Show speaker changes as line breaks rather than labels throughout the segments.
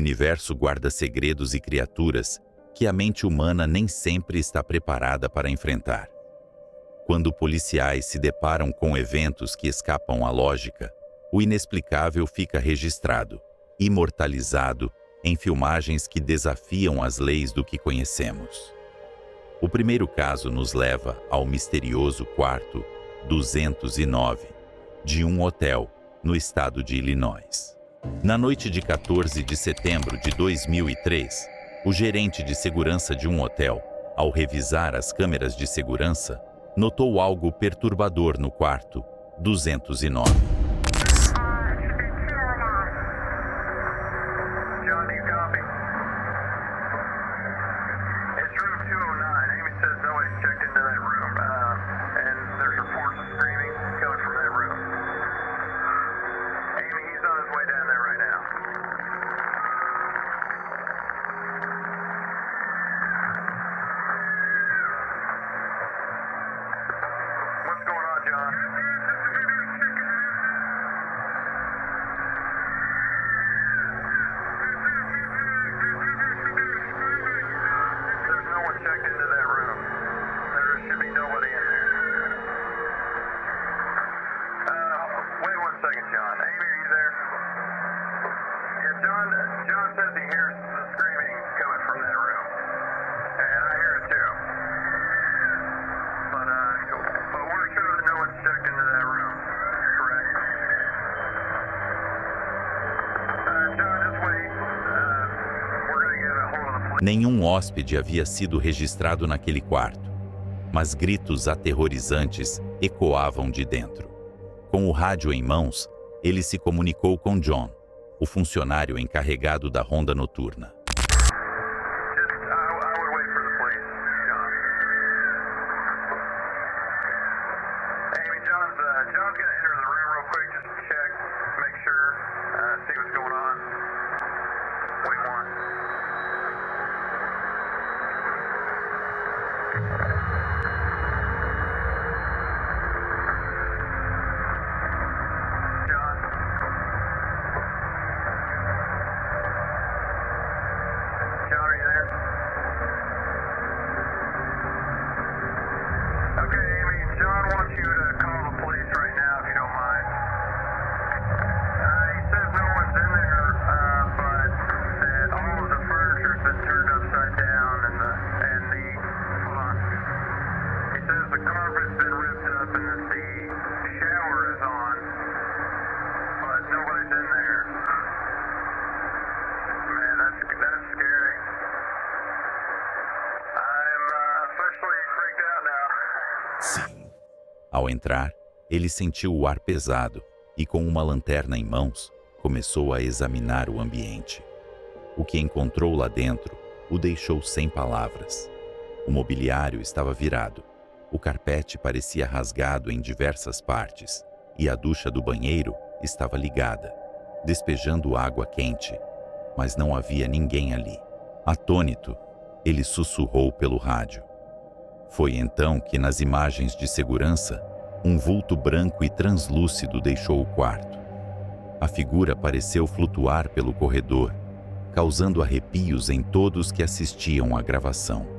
universo guarda segredos e criaturas que a mente humana nem sempre está preparada para enfrentar. Quando policiais se deparam com eventos que escapam à lógica, o inexplicável fica registrado, imortalizado, em filmagens que desafiam as leis do que conhecemos. O primeiro caso nos leva ao misterioso quarto 209 de um hotel no estado de Illinois. Na noite de 14 de setembro de 2003, o gerente de segurança de um hotel, ao revisar as câmeras de segurança, notou algo perturbador no quarto 209. Nenhum hóspede havia sido registrado naquele quarto, mas gritos aterrorizantes ecoavam de dentro. Com o rádio em mãos, ele se comunicou com John, o funcionário encarregado da ronda noturna. Sim. Ao entrar, ele sentiu o ar pesado e, com uma lanterna em mãos, começou a examinar o ambiente. O que encontrou lá dentro o deixou sem palavras. O mobiliário estava virado, o carpete parecia rasgado em diversas partes e a ducha do banheiro estava ligada, despejando água quente, mas não havia ninguém ali. Atônito, ele sussurrou pelo rádio. Foi então que, nas imagens de segurança, um vulto branco e translúcido deixou o quarto. A figura pareceu flutuar pelo corredor, causando arrepios em todos que assistiam à gravação.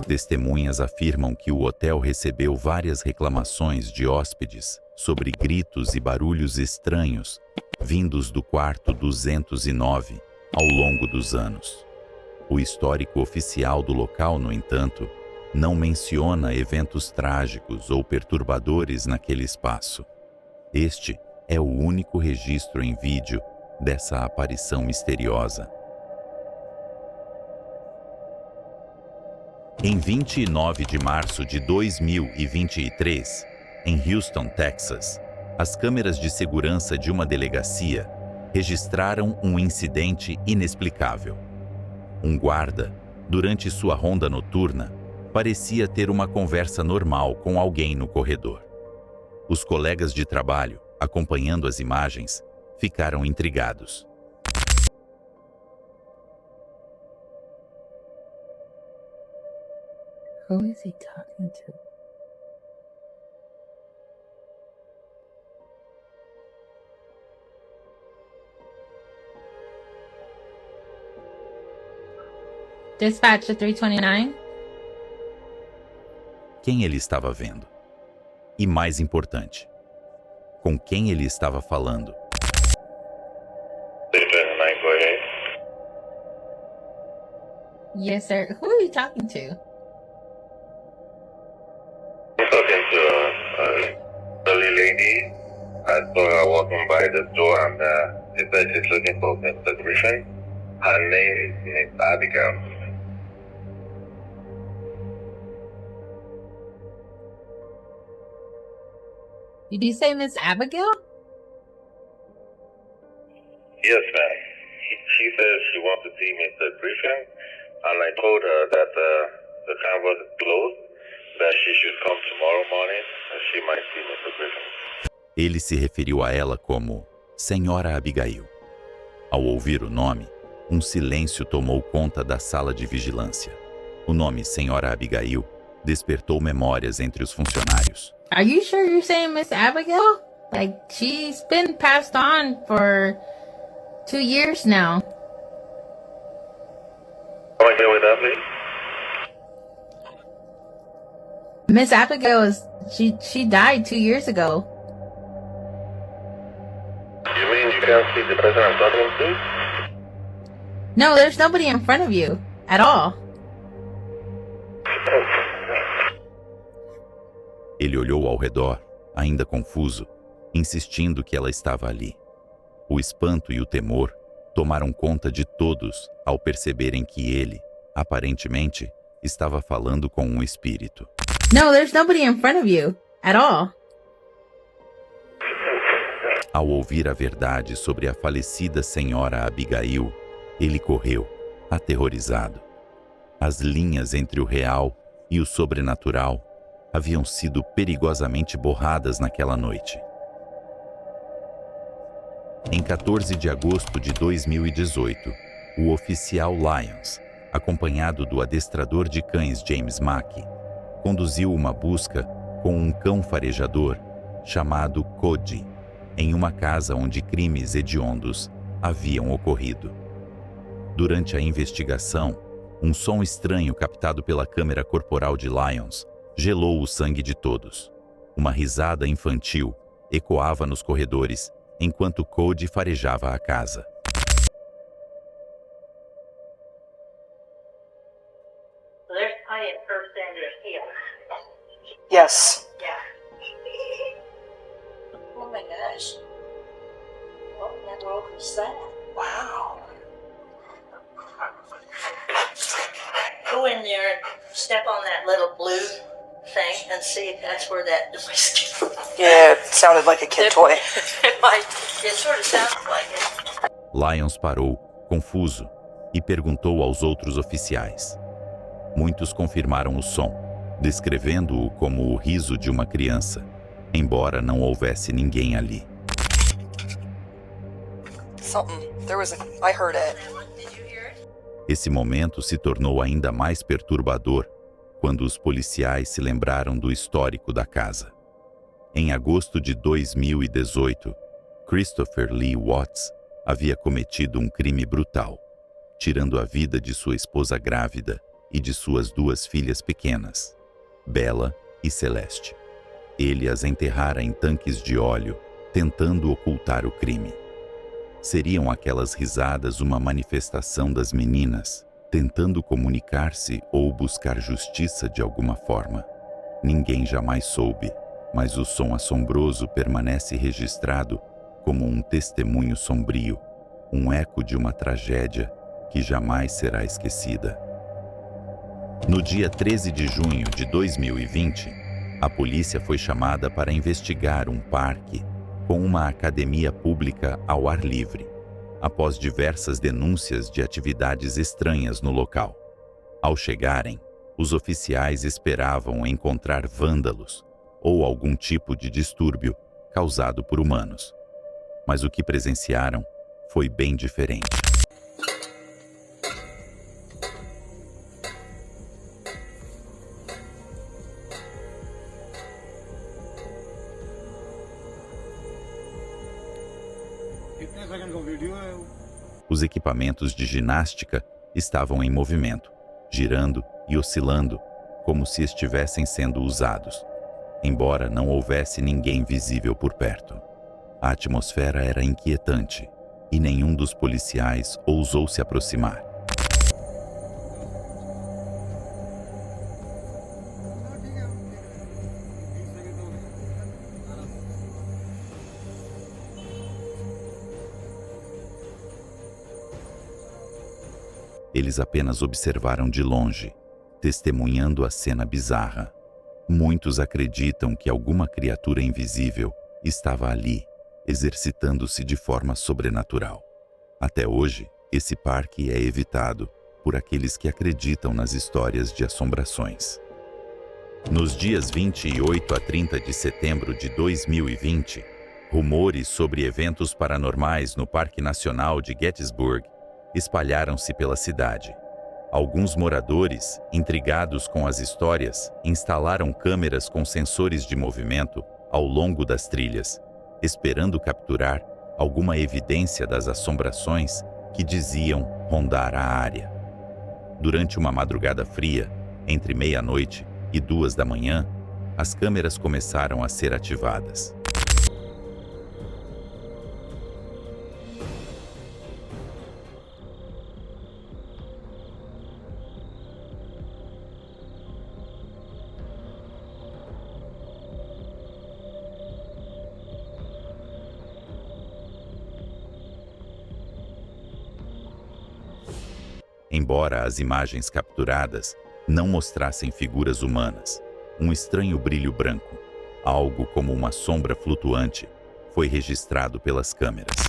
Testemunhas afirmam que o hotel recebeu várias reclamações de hóspedes sobre gritos e barulhos estranhos vindos do quarto 209 ao longo dos anos. O histórico oficial do local, no entanto, não menciona eventos trágicos ou perturbadores naquele espaço. Este é o único registro em vídeo dessa aparição misteriosa. Em 29 de março de 2023, em Houston, Texas, as câmeras de segurança de uma delegacia registraram um incidente inexplicável. Um guarda, durante sua ronda noturna, parecia ter uma conversa normal com alguém no corredor. Os colegas de trabalho, acompanhando as imagens, ficaram intrigados.
Who is he talking to? Dispatch to 329.
Quem ele estava vendo? E mais importante, com quem ele estava falando?
329, go ahead.
Yes, sir. Who are you talking to?
I'm talking to a elderly lady. I saw her walking by the door and she said she's looking for Mr. Griffin. Her name is Miss Abigail.
Did you say Miss Abigail?
Yes, ma'am. She says she wants to see Mr. Griffin, and I told her that the campus is closed, that she should come tomorrow morning, and she might see Mr. Griffin.
Ele se referiu a ela como Senhora Abigail. Ao ouvir o nome, um silêncio tomou conta da sala de vigilância. O nome Senhora Abigail despertou memórias entre os funcionários.
Are you sure you're saying Miss Abigail? Like, she's been passed on for 2 years now.
Come again with that, please?
Miss Abigail she died 2 years ago.
You mean you can't see the person I'm talking to?
No, there's nobody in front of you at all.
Ele olhou ao redor, ainda confuso, insistindo que ela estava ali. O espanto e o temor tomaram conta de todos ao perceberem que ele, aparentemente, estava falando com um espírito.
No, there's nobody in front of you at all.
Ao ouvir a verdade sobre a falecida senhora Abigail, ele correu, aterrorizado. As linhas entre o real e o sobrenatural haviam sido perigosamente borradas naquela noite. Em 14 de agosto de 2018, o oficial Lyons, acompanhado do adestrador de cães James Mack, conduziu uma busca com um cão farejador chamado Cody, em uma casa onde crimes hediondos haviam ocorrido. Durante a investigação, um som estranho captado pela câmera corporal de Lyons gelou o sangue de todos. Uma risada infantil ecoava nos corredores enquanto Cody farejava a casa.
There's plenty of first Sanders here.
Yes.
Yeah. Oh my gosh. What in the world was that?
Wow.
Go in there and step on that little blue thing and see if that's where that noise came from.
Yeah, it sounded like a kid toy.
It sort of sounds like it.
Lyons parou, confuso, e perguntou aos outros oficiais. Muitos confirmaram o som, descrevendo-o como o riso de uma criança, embora não houvesse ninguém ali.
I heard it.
Did you hear it?
Esse momento se tornou ainda mais perturbador quando os policiais se lembraram do histórico da casa. Em agosto de 2018, Christopher Lee Watts havia cometido um crime brutal, tirando a vida de sua esposa grávida e de suas 2 filhas pequenas, Bella e Celeste. Ele as enterrara em tanques de óleo, tentando ocultar o crime. Seriam aquelas risadas uma manifestação das meninas, tentando comunicar-se ou buscar justiça de alguma forma? Ninguém jamais soube, mas o som assombroso permanece registrado como um testemunho sombrio, um eco de uma tragédia que jamais será esquecida. No dia 13 de junho de 2020, a polícia foi chamada para investigar um parque com uma academia pública ao ar livre, após diversas denúncias de atividades estranhas no local. Ao chegarem, os oficiais esperavam encontrar vândalos ou algum tipo de distúrbio causado por humanos. Mas o que presenciaram foi bem diferente. Os equipamentos de ginástica estavam em movimento, girando e oscilando, como se estivessem sendo usados, embora não houvesse ninguém visível por perto. A atmosfera era inquietante e nenhum dos policiais ousou se aproximar. Eles apenas observaram de longe, testemunhando a cena bizarra. Muitos acreditam que alguma criatura invisível estava ali, exercitando-se de forma sobrenatural. Até hoje, esse parque é evitado por aqueles que acreditam nas histórias de assombrações. Nos dias 28 a 30 de setembro de 2020, rumores sobre eventos paranormais no Parque Nacional de Gettysburg espalharam-se pela cidade. Alguns moradores, intrigados com as histórias, instalaram câmeras com sensores de movimento ao longo das trilhas, esperando capturar alguma evidência das assombrações que diziam rondar a área. Durante uma madrugada fria, entre meia-noite e 2 da manhã, as câmeras começaram a ser ativadas. Embora as imagens capturadas não mostrassem figuras humanas, um estranho brilho branco, algo como uma sombra flutuante, foi registrado pelas câmeras.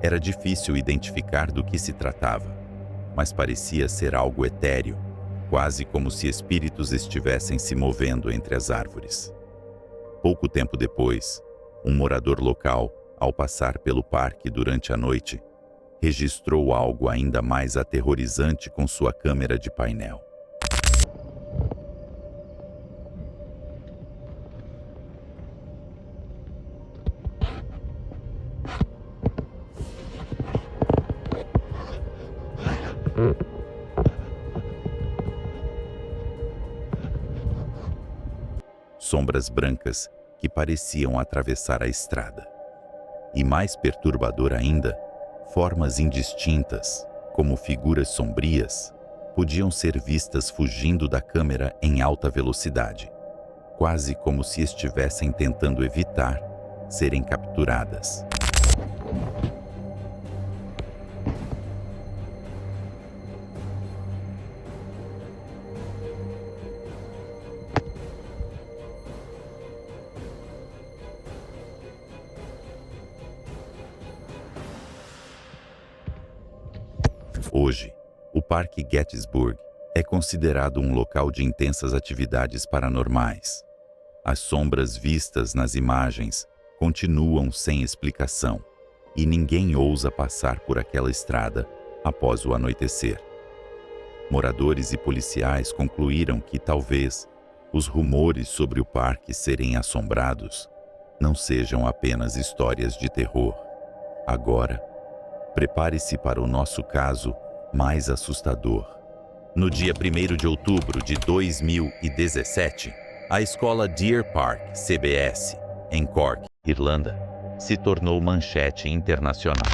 Era difícil identificar do que se tratava, mas parecia ser algo etéreo, quase como se espíritos estivessem se movendo entre as árvores. Pouco tempo depois, um morador local, ao passar pelo parque durante a noite, registrou algo ainda mais aterrorizante com sua câmera de painel. Sombras brancas que pareciam atravessar a estrada. E mais perturbador ainda, formas indistintas, como figuras sombrias, podiam ser vistas fugindo da câmera em alta velocidade, quase como se estivessem tentando evitar serem capturadas. Hoje, o Parque Gettysburg é considerado um local de intensas atividades paranormais. As sombras vistas nas imagens continuam sem explicação, e ninguém ousa passar por aquela estrada após o anoitecer. Moradores e policiais concluíram que talvez os rumores sobre o parque serem assombrados não sejam apenas histórias de terror. Agora, prepare-se para o nosso caso mais assustador. No dia 1º de outubro de 2017, a escola Deer Park, CBS, em Cork, Irlanda, se tornou manchete internacional.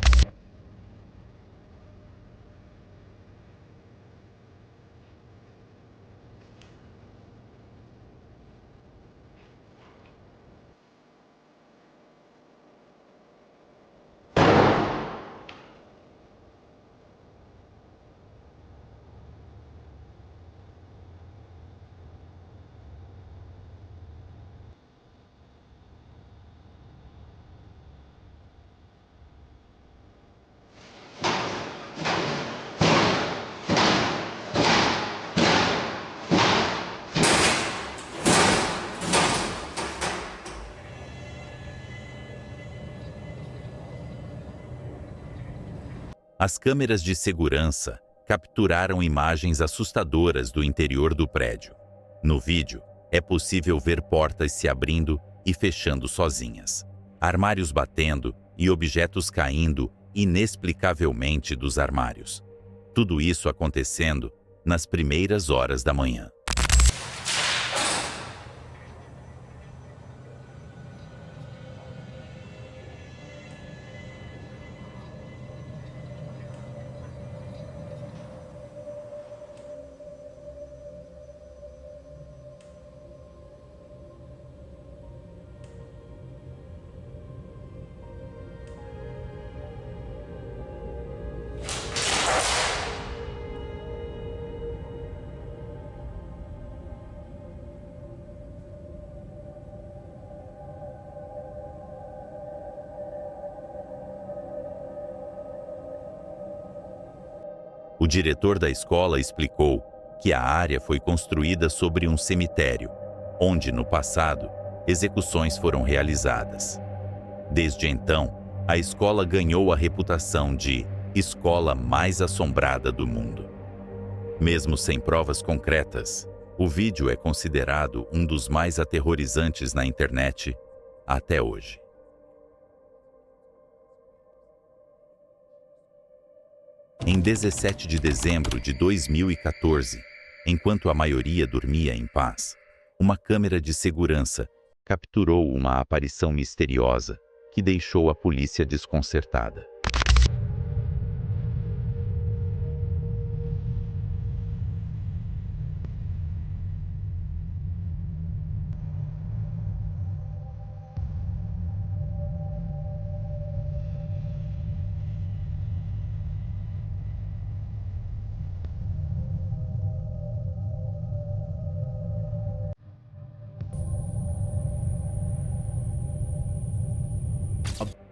As câmeras de segurança capturaram imagens assustadoras do interior do prédio. No vídeo, é possível ver portas se abrindo e fechando sozinhas, armários batendo e objetos caindo inexplicavelmente dos armários. Tudo isso acontecendo nas primeiras horas da manhã. O diretor da escola explicou que a área foi construída sobre um cemitério, onde, no passado, execuções foram realizadas. Desde então, a escola ganhou a reputação de escola mais assombrada do mundo. Mesmo sem provas concretas, o vídeo é considerado um dos mais aterrorizantes na internet até hoje. Em 17 de dezembro de 2014, enquanto a maioria dormia em paz, uma câmera de segurança capturou uma aparição misteriosa que deixou a polícia desconcertada.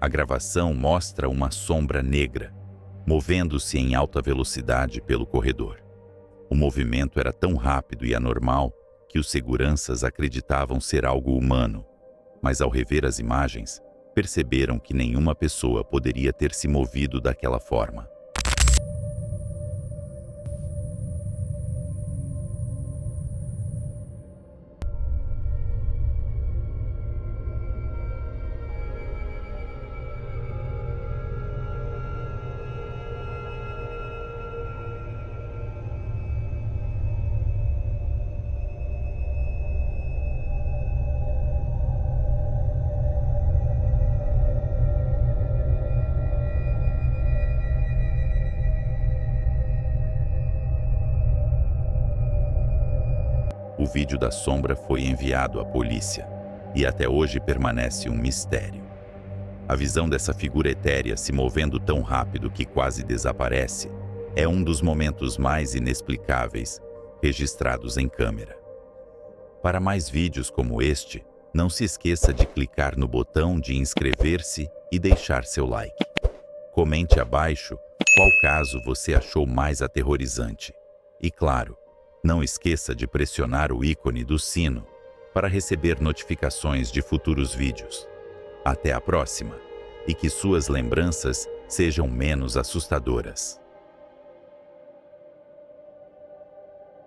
A gravação mostra uma sombra negra, movendo-se em alta velocidade pelo corredor. O movimento era tão rápido e anormal que os seguranças acreditavam ser algo humano, mas ao rever as imagens, perceberam que nenhuma pessoa poderia ter se movido daquela forma. O vídeo da sombra foi enviado à polícia e até hoje permanece um mistério. A visão dessa figura etérea se movendo tão rápido que quase desaparece é um dos momentos mais inexplicáveis registrados em câmera. Para mais vídeos como este, não se esqueça de clicar no botão de inscrever-se e deixar seu like. Comente abaixo qual caso você achou mais aterrorizante. E claro, não esqueça de pressionar o ícone do sino para receber notificações de futuros vídeos. Até a próxima, e que suas lembranças sejam menos assustadoras.